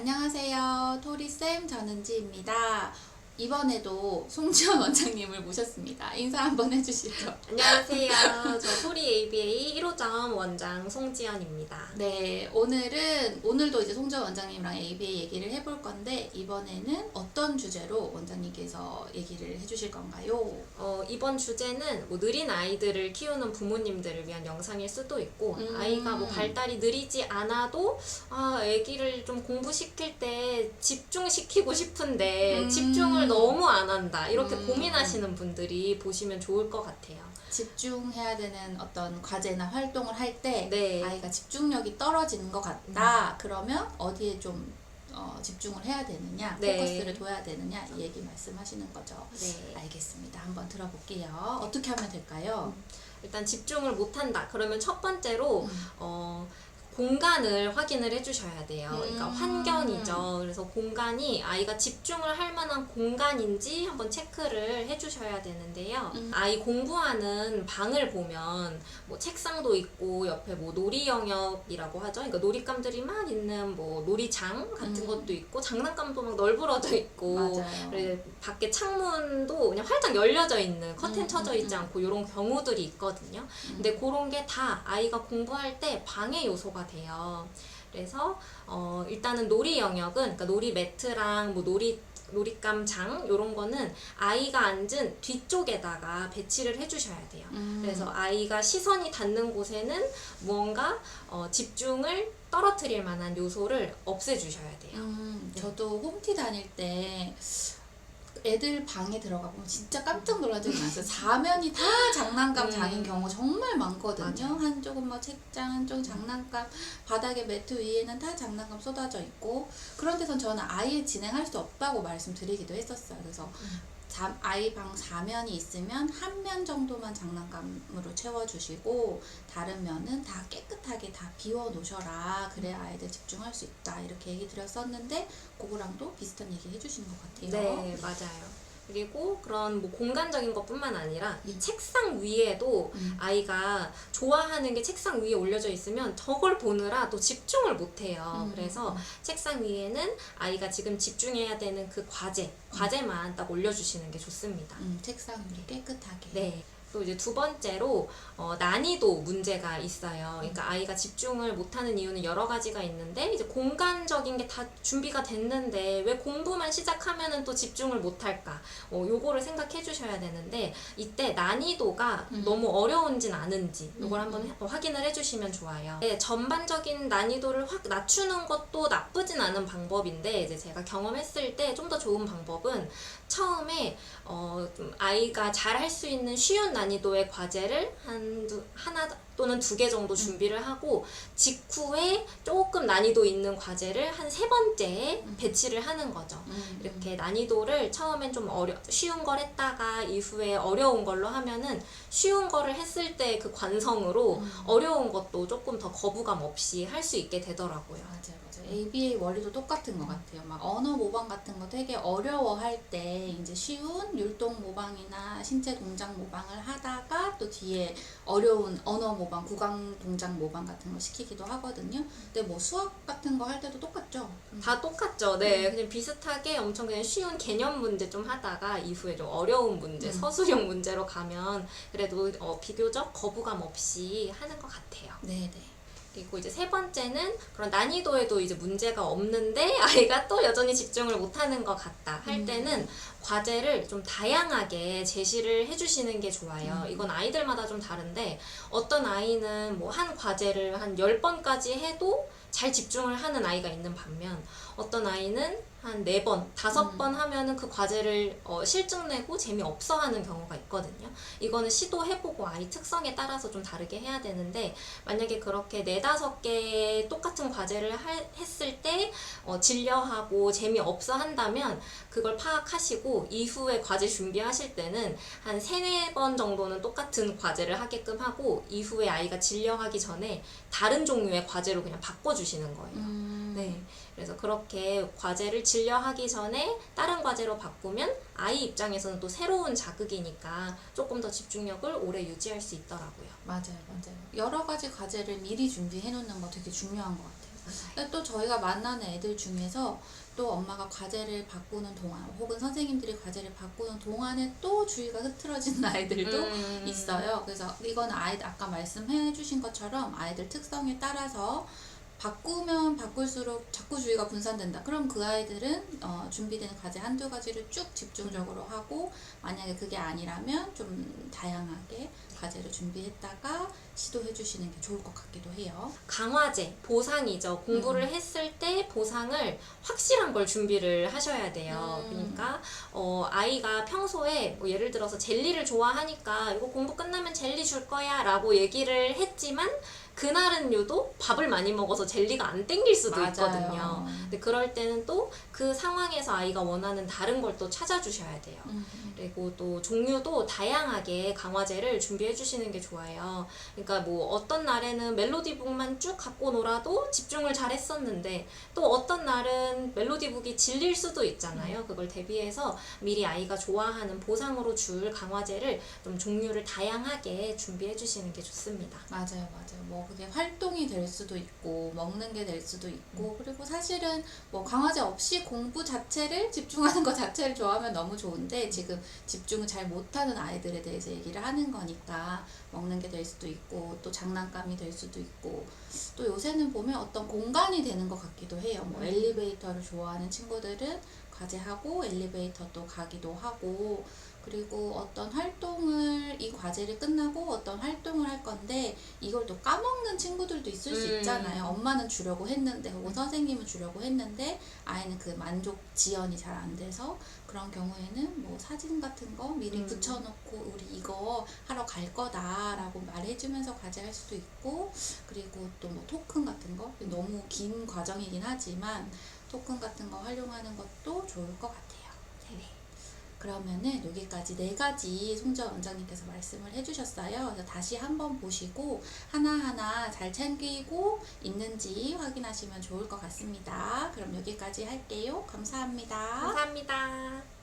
안녕하세요. 토리쌤 전은지입니다. 이번에도 송지연 원장님을 모셨습니다. 인사 한번 해주시죠. 안녕하세요. 저 토리 ABA 1호점 원장 송지연입니다. 네, 오늘도 이제 송지연 원장님이랑 ABA 얘기를 해볼 건데, 이번에는 어떤 주제로 원장님께서 얘기를 해주실 건가요? 이번 주제는 느린 아이들을 키우는 부모님들을 위한 영상일 수도 있고, 아이가 발달이 느리지 않아도 아기를 좀 공부시킬 때 집중시키고 싶은데 집중을 너무 안 한다, 이렇게 고민하시는 분들이 보시면 좋을 것 같아요. 집중해야 되는 어떤 과제나 활동을 할 때 네. 아이가 집중력이 떨어지는 것 같다. 그러면 어디에 좀 집중을 해야 되느냐, 네. 포커스를 둬야 되느냐, 이 얘기 말씀하시는 거죠. 네. 알겠습니다. 한번 들어볼게요. 어떻게 하면 될까요? 일단 집중을 못한다. 그러면 첫 번째로 공간을 확인을 해주셔야 돼요. 그러니까 환경이죠. 그래서 공간이 아이가 집중을 할 만한 공간인지 한번 체크를 해주셔야 되는데요. 아이 공부하는 방을 보면 책상도 있고 옆에 놀이 영역이라고 하죠. 그러니까 놀잇감들이 막 있는 놀이장 같은 것도 있고 장난감도 막 널브러져 있고, 맞아요. 밖에 창문도 그냥 활짝 열려져 있는, 커튼 쳐져 있지 않고 이런 경우들이 있거든요. 근데 그런 게 다 아이가 공부할 때 방해 요소가 돼요. 그래서 일단은 놀이 영역은, 그러니까 놀이 매트랑 놀잇감장 이런 거는 아이가 앉은 뒤쪽에다가 배치를 해주셔야 돼요. 그래서 아이가 시선이 닿는 곳에는 무언가 집중을 떨어뜨릴 만한 요소를 없애주셔야 돼요. 네. 저도 홈티 다닐 때 애들 방에 들어가 보면 진짜 깜짝 놀랄 적이 많았어요. 사면이 다 장난감 장인 경우 정말 많거든요. 맞아요. 한쪽은 책장, 한쪽은 장난감, 바닥에 매트 위에는 다 장난감 쏟아져 있고, 그런 데선 저는 아예 진행할 수 없다고 말씀드리기도 했었어요. 그래서 아이 방 4면이 있으면 한 면 정도만 장난감으로 채워주시고 다른 면은 다 깨끗하게 다 비워 놓으셔라. 그래야 아이들 집중할 수 있다. 이렇게 얘기 드렸었는데, 그거랑도 비슷한 얘기 해주시는 것 같아요. 네, 맞아요. 그리고 그런 공간적인 것뿐만 아니라 이 책상 위에도 아이가 좋아하는 게 책상 위에 올려져 있으면 저걸 보느라 또 집중을 못해요. 그래서 책상 위에는 아이가 지금 집중해야 되는 그 과제만 딱 올려주시는 게 좋습니다. 책상 위를 깨끗하게. 네. 또 이제 두 번째로 난이도 문제가 있어요. 그러니까 아이가 집중을 못하는 이유는 여러 가지가 있는데, 이제 공간적인 게 다 준비가 됐는데 왜 공부만 시작하면은 또 집중을 못할까? 요거를 생각해 주셔야 되는데, 이때 난이도가 너무 어려운진 않은지 요걸 한번 확인을 해주시면 좋아요. 네, 전반적인 난이도를 확 낮추는 것도 나쁘진 않은 방법인데, 이제 제가 경험했을 때 좀 더 좋은 방법은 처음에 좀 아이가 잘 할 수 있는 쉬운 난이도의 과제를 하나 또는 2개 정도 준비를 하고, 직후에 조금 난이도 있는 과제를 한 3번째에 배치를 하는 거죠. 이렇게 난이도를 처음엔 좀 쉬운 걸 했다가 이후에 어려운 걸로 하면은 쉬운 거를 했을 때 그 관성으로 어려운 것도 조금 더 거부감 없이 할 수 있게 되더라고요. 맞아요. ABA 원리도 똑같은 것 같아요. 막 언어 모방 같은 거 되게 어려워할 때 이제 쉬운 율동 모방이나 신체 동작 모방을 하다가 또 뒤에 어려운 언어 모방, 구강 동작 모방 같은 거 시키기도 하거든요. 근데 수학 같은 거 할 때도 똑같죠? 다 똑같죠. 네, 그냥 비슷하게 엄청 그냥 쉬운 개념 문제 좀 하다가 이후에 좀 어려운 문제, 서술형 문제로 가면 그래도 비교적 거부감 없이 하는 것 같아요. 네네. 그리고 이제 3번째는 그런 난이도에도 이제 문제가 없는데 아이가 또 여전히 집중을 못하는 것 같다 할 때는 과제를 좀 다양하게 제시를 해주시는 게 좋아요. 이건 아이들마다 좀 다른데, 어떤 아이는 한 과제를 한 10번까지 해도 잘 집중을 하는 아이가 있는 반면, 어떤 아이는 한 4번, 5번 하면은 그 과제를 실증내고 재미없어 하는 경우가 있거든요. 이거는 시도해보고 아이 특성에 따라서 좀 다르게 해야 되는데, 만약에 그렇게 4-5개 똑같은 과제를 했을 때 질려하고 재미없어 한다면 그걸 파악하시고 이후에 과제 준비하실 때는 한 3-4번 정도는 똑같은 과제를 하게끔 하고, 이후에 아이가 질려하기 전에 다른 종류의 과제로 그냥 바꿔주시는 거예요. 네, 그래서 그렇게 과제를 질려하기 전에 다른 과제로 바꾸면 아이 입장에서는 또 새로운 자극이니까 조금 더 집중력을 오래 유지할 수 있더라고요. 맞아요. 여러 가지 과제를 미리 준비해 놓는 거 되게 중요한 것 같아요. 근데 또 저희가 만나는 애들 중에서 또 엄마가 과제를 바꾸는 동안 혹은 선생님들이 과제를 바꾸는 동안에 또 주의가 흐트러지는 아이들도 있어요. 그래서 이건 아이들 아까 말씀해 주신 것처럼 아이들 특성에 따라서 바꾸면 바꿀수록 자꾸 주의가 분산된다. 그럼 그 아이들은 준비된 과제 한두 가지를 쭉 집중적으로 하고, 만약에 그게 아니라면 좀 다양하게 과제를 준비했다가 시도해 주시는 게 좋을 것 같기도 해요. 강화제, 보상이죠. 공부를 했을 때 보상을 확실한 걸 준비를 하셔야 돼요. 그러니까 아이가 평소에 뭐 예를 들어서 젤리를 좋아하니까 이거 공부 끝나면 젤리 줄 거야 라고 얘기를 했지만 그날은 유독 밥을 많이 먹어서 젤리가 안 땡길 수도 맞아요. 있거든요. 근데 그럴 때는 또 그 상황에서 아이가 원하는 다른 걸 또 찾아주셔야 돼요. 그리고 또 종류도 다양하게 강화제를 준비해 주시는 게 좋아요. 그러니까 뭐 어떤 날에는 멜로디북만 쭉 갖고 놀아도 집중을 잘 했었는데 또 어떤 날은 멜로디북이 질릴 수도 있잖아요. 그걸 대비해서 미리 아이가 좋아하는 보상으로 줄 강화제를 좀 종류를 다양하게 준비해 주시는 게 좋습니다. 맞아요. 뭐 그게 활동이 될 수도 있고 먹는 게 될 수도 있고, 그리고 사실은 뭐 강화제 없이 공부 자체를 집중하는 것 자체를 좋아하면 너무 좋은데, 지금 집중을 잘 못하는 아이들에 대해서 얘기를 하는 거니까 먹는 게 될 수도 있고 또 장난감이 될 수도 있고, 또 요새는 보면 어떤 공간이 되는 것 같기도 해요. 뭐 엘리베이터를 좋아하는 친구들은 과제하고 엘리베이터도 가기도 하고, 그리고 어떤 활동을, 이 과제를 끝나고 어떤 활동을 할 건데 이걸 또 까먹는 친구들도 있을 수 있잖아요. 엄마는 주려고 했는데 혹은 선생님은 주려고 했는데 아이는 그 만족 지연이 잘 안 돼서, 그런 경우에는 뭐 사진 같은 거 미리 붙여놓고 우리 이거 하러 갈 거다 라고 말해주면서 과제할 수도 있고, 그리고 또 뭐 토큰 같은 거, 너무 긴 과정이긴 하지만 토큰 같은 거 활용하는 것도 좋을 것 같아요. 네. 그러면은 여기까지 4가지 송지연 원장님께서 말씀을 해주셨어요. 그래서 다시 한번 보시고 하나하나 잘 챙기고 있는지 확인하시면 좋을 것 같습니다. 그럼 여기까지 할게요. 감사합니다. 감사합니다.